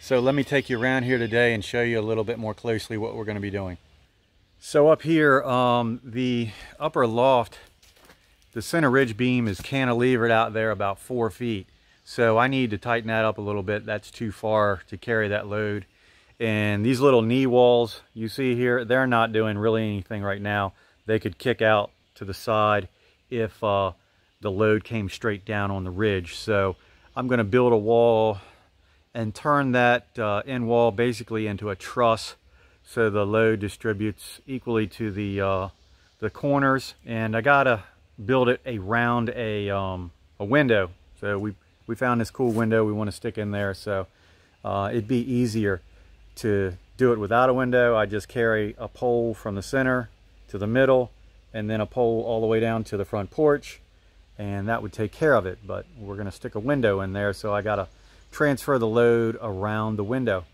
So let me take you around here today and show you a little bit more closely what we're going to be doing. So up here, the upper loft, the center ridge beam is cantilevered out there about 4 feet. So I need to tighten that up a little bit. That's too far to carry that load. And these little knee walls you see here, they're not doing really anything right now. They could kick out to the side if the load came straight down on the ridge. So I'm going to build a wall and turn that end wall basically into a truss so the load distributes equally to the corners. And I gotta build it around a window. So we found this cool window we want to stick in there, so it'd be easier to do it without a window. I just carry a pole from the center to the middle and then a pole all the way down to the front porch, and that would take care of it. But we're going to stick a window in there, so I got to transfer the load around the window.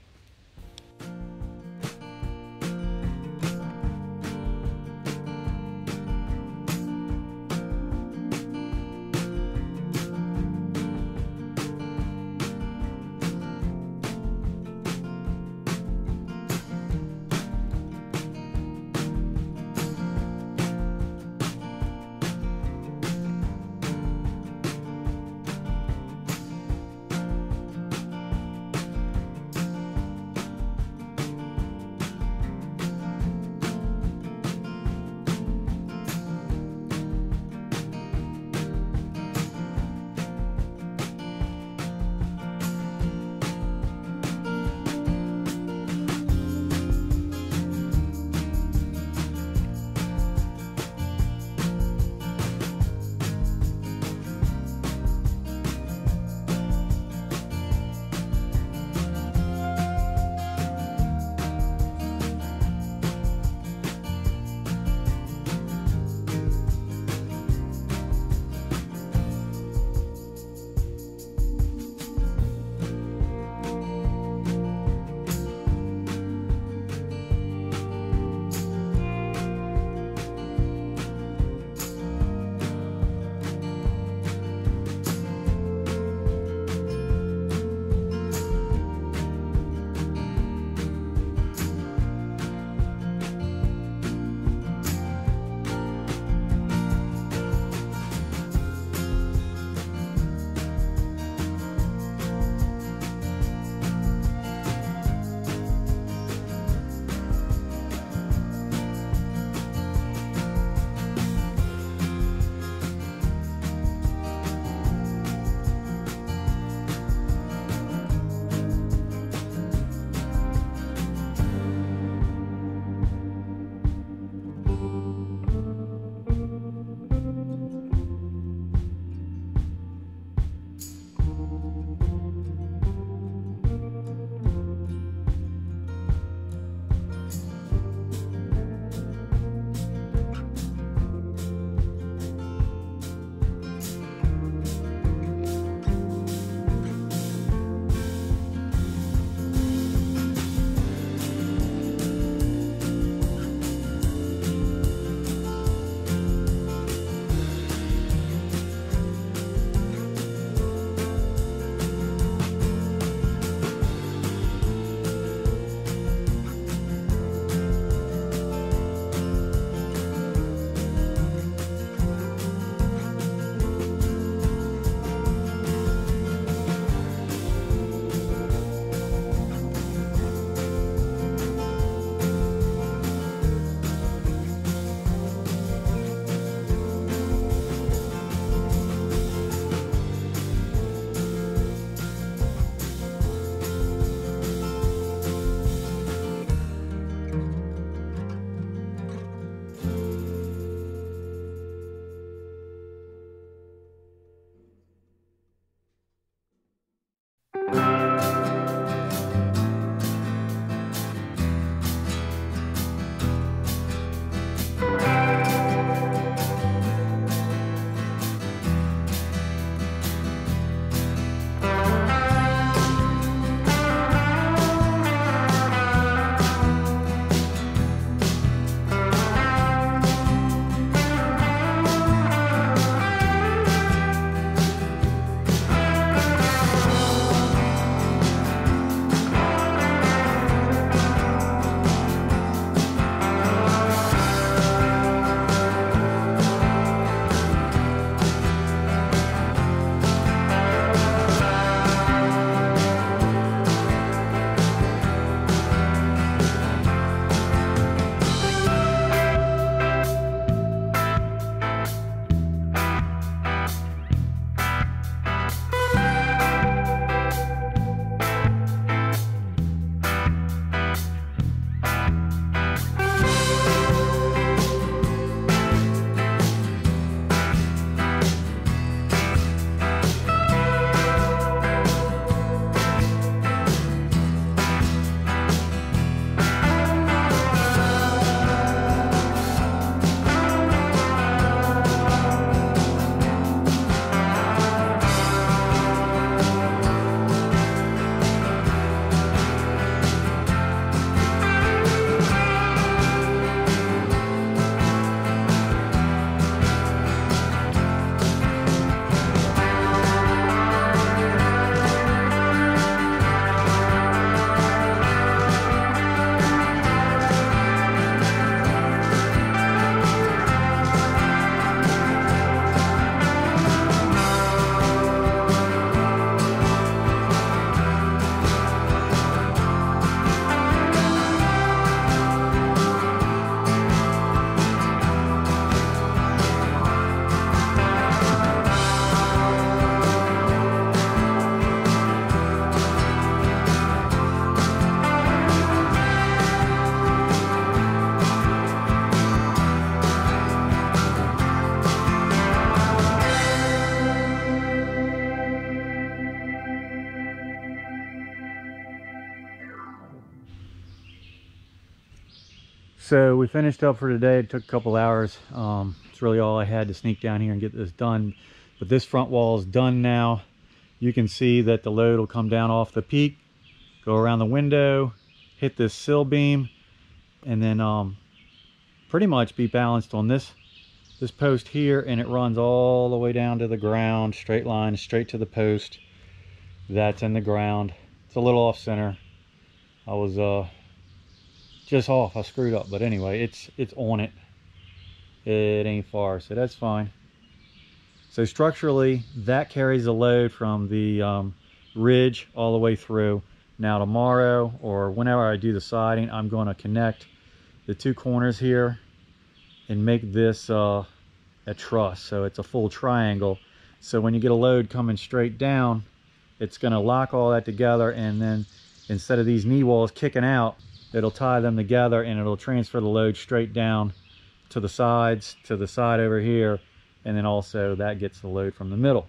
So we finished up for today. It took a couple hours. It's really all I had to sneak down here and get this done. But this front wall is done now. You can see that the load will come down off the peak, go around the window, hit this sill beam, and then pretty much be balanced on this post here, and it runs all the way down to the ground, straight line, straight to the post that's in the ground. It's a little off center. I was just off. I screwed up, but anyway, it's on it. It ain't far, so that's fine. So structurally, that carries the load from the ridge all the way through. Now tomorrow, or whenever I do the siding, I'm going to connect the two corners here and make this a truss, so it's a full triangle. So when you get a load coming straight down, it's going to lock all that together, and then instead of these knee walls kicking out, it'll tie them together and it'll transfer the load straight down to the sides, to the side over here, and then also that gets the load from the middle.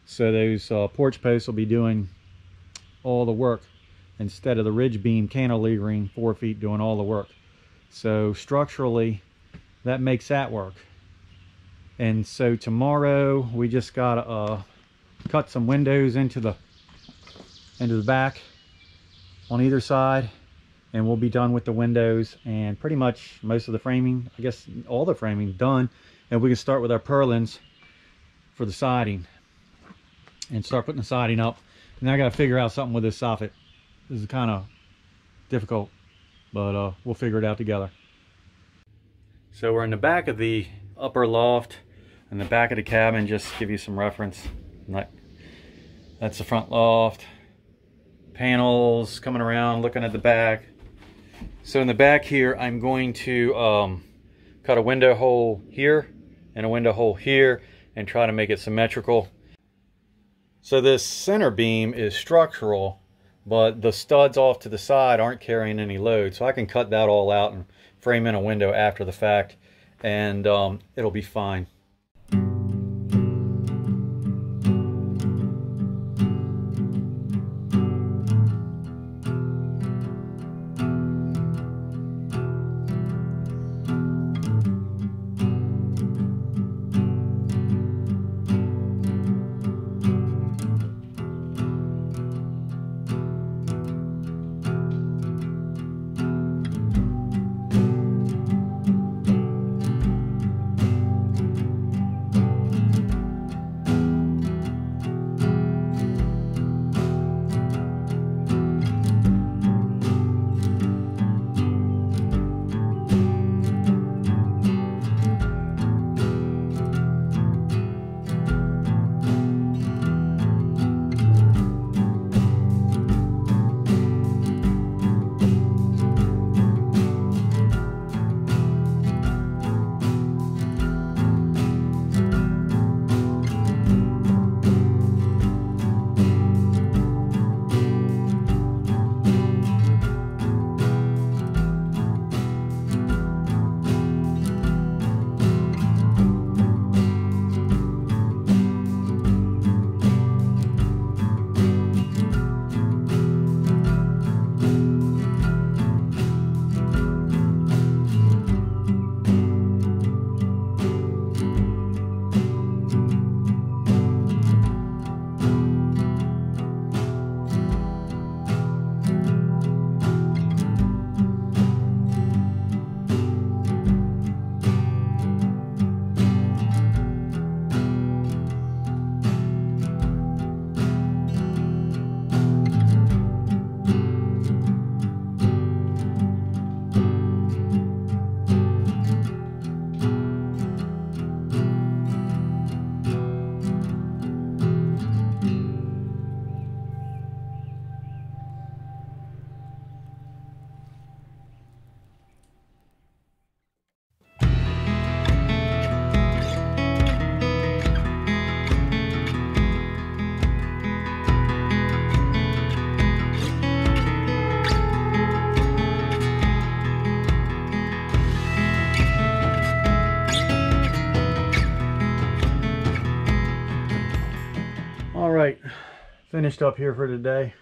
So those porch posts will be doing all the work instead of the ridge beam cantilevering 4 feet doing all the work. So structurally, that makes that work. And so tomorrow we just gotta cut some windows into the back on either side, and we'll be done with the windows and pretty much most of the framing, I guess all the framing done, and we can start with our purlins for the siding and start putting the siding up. And I got to figure out something with this soffit. This is kind of difficult, but we'll figure it out together. So we're in the back of the upper loft, in the back of the cabin, just to give you some reference. That's the front loft. Panels coming around, looking at the back. So in the back here, I'm going to cut a window hole here and a window hole here and try to make it symmetrical. So this center beam is structural, but the studs off to the side aren't carrying any load. So I can cut that all out and frame in a window after the fact, and it'll be fine. right, finished up here for today.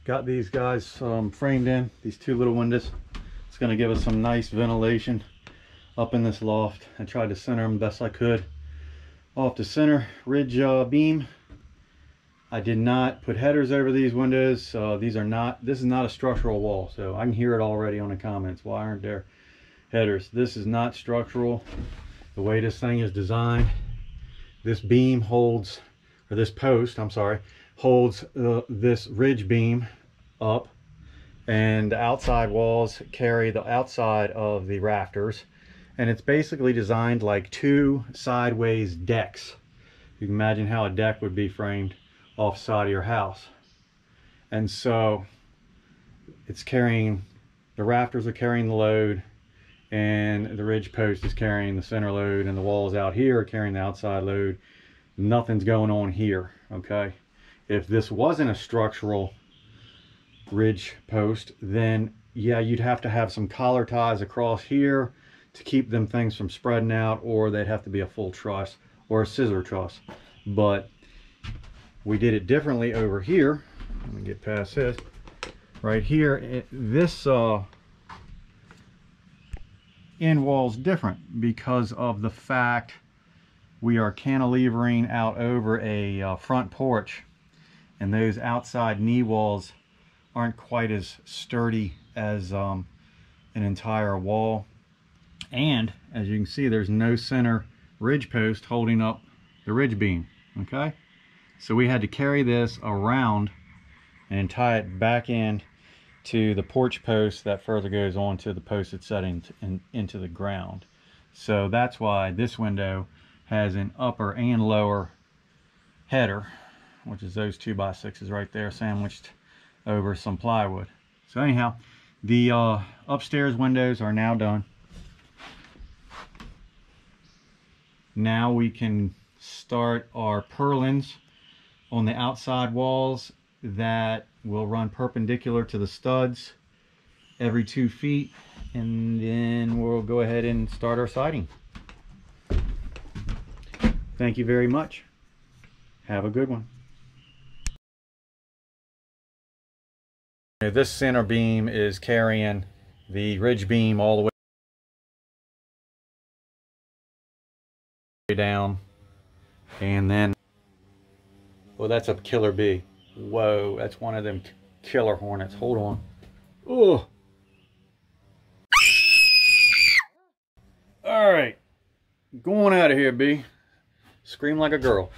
Got these guys framed in, these two little windows. It's going to give us some nice ventilation up in this loft. I tried to center them best I could off the center ridge beam. I did not put headers over these windows. This is not a structural wall, so I can hear it already on the comments. Why aren't there headers? This is not structural. The way this thing is designed, this beam holds, or this post, I'm sorry, holds this ridge beam up, and the outside walls carry the outside of the rafters, and it's basically designed like two sideways decks. You can imagine how a deck would be framed off the side of your house. And so it's carrying, the rafters are carrying the load, and the ridge post is carrying the center load, and the walls out here are carrying the outside load. Nothing's going on here, okay? If this wasn't a structural ridge post, then yeah, you'd have to have some collar ties across here to keep them things from spreading out, or they'd have to be a full truss or a scissor truss. But we did it differently over here. Let me get past this. Right here, this end wall's different because of the fact we are cantilevering out over a front porch, and those outside knee walls aren't quite as sturdy as an entire wall. And as you can see, there's no center ridge post holding up the ridge beam, okay? So we had to carry this around and tie it back in to the porch post that further goes on to the post that's set into the ground. So that's why this window has an upper and lower header, which is those 2x6s right there sandwiched over some plywood. So anyhow, the upstairs windows are now done. Now we can start our purlins on the outside walls that will run perpendicular to the studs every 2 feet, and then we'll go ahead and start our siding. Thank you very much. Have a good one. This center beam is carrying the ridge beam all the way down, and then, well, that's a killer bee. Whoa, that's one of them killer hornets. Hold on. Oh. All right, going out of here, bee. Scream like a girl.